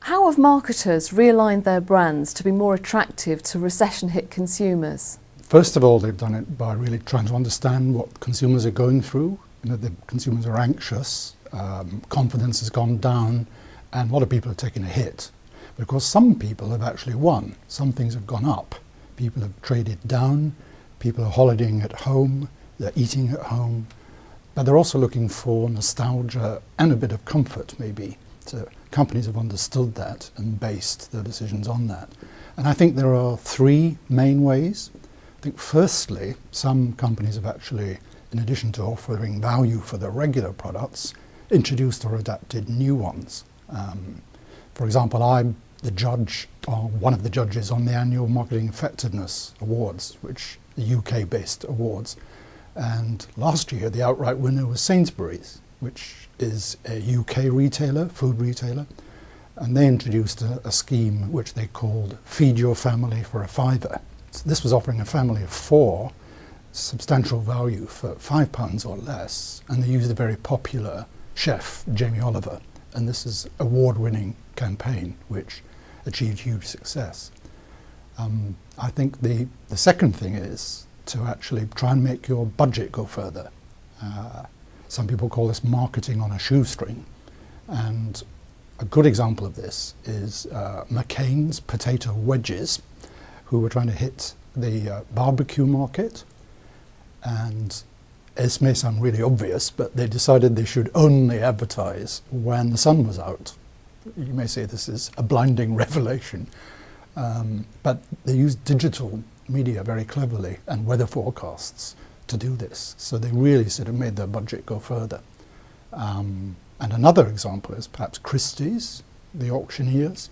How have marketers realigned their brands to be more attractive to recession-hit consumers? First of all, they've done it by really trying to understand what consumers are going through. The consumers are anxious, confidence has gone down, and a lot of people are taking a hit. But of course, some people have actually won. Some things have gone up. People have traded down, people are holidaying at home, they're eating at home, but they're also looking for nostalgia and a bit of comfort, maybe. So companies have understood that and based their decisions on that. And I think there are three main ways. I think firstly, some companies have actually, in addition to offering value for their regular products, introduced or adapted new ones. For example, I'm the judge, or one of the judges on the annual Marketing Effectiveness Awards, which are UK-based awards. And last year, the outright winner was Sainsbury's, which is a UK retailer, food retailer. And they introduced a scheme which they called Feed Your Family for a Fiver. So this was offering a family of 4 substantial value for £5 or less. And they used a very popular chef, Jamie Oliver. And this is an award-winning campaign which achieved huge success. I think the second thing is to actually try and make your budget go further. Some people call this marketing on a shoestring. And a good example of this is McCain's potato wedges, who were trying to hit the barbecue market. And this may sound really obvious, but they decided they should only advertise when the sun was out. You may say this is a blinding revelation, but they used digital media very cleverly and weather forecasts to do this. So they really sort of made their budget go further. And another example is perhaps Christie's, the auctioneers.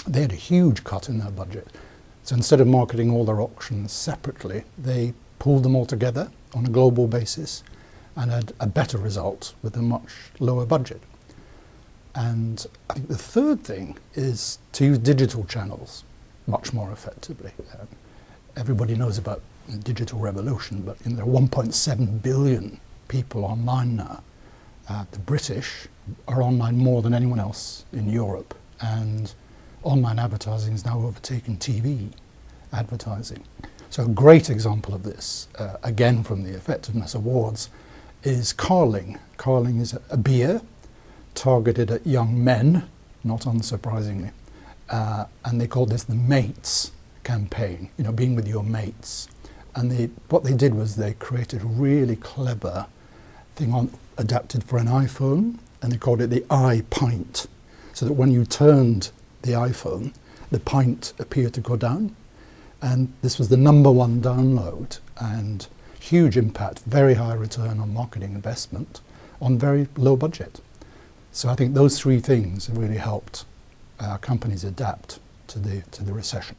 They had a huge cut in their budget. So instead of marketing all their auctions separately, they pulled them all together on a global basis and had a better result with a much lower budget. And I think the third thing is to use digital channels much more effectively. Everybody knows about the digital revolution, but there are 1.7 billion people online now. The British are online more than anyone else in Europe, and online advertising is now overtaking TV advertising. So a great example of this, again from the Effectiveness Awards, is Carling. Carling is a beer targeted at young men, not unsurprisingly, and they called this the Mates campaign, being with your mates. And what they did was they created a really clever thing adapted for an iPhone, and they called it the iPint, so that when you turned the iPhone, the pint appeared to go down. And this was the #1 download, and huge impact, very high return on marketing investment on very low budget. So I think those three things have really helped companies adapt to the recession.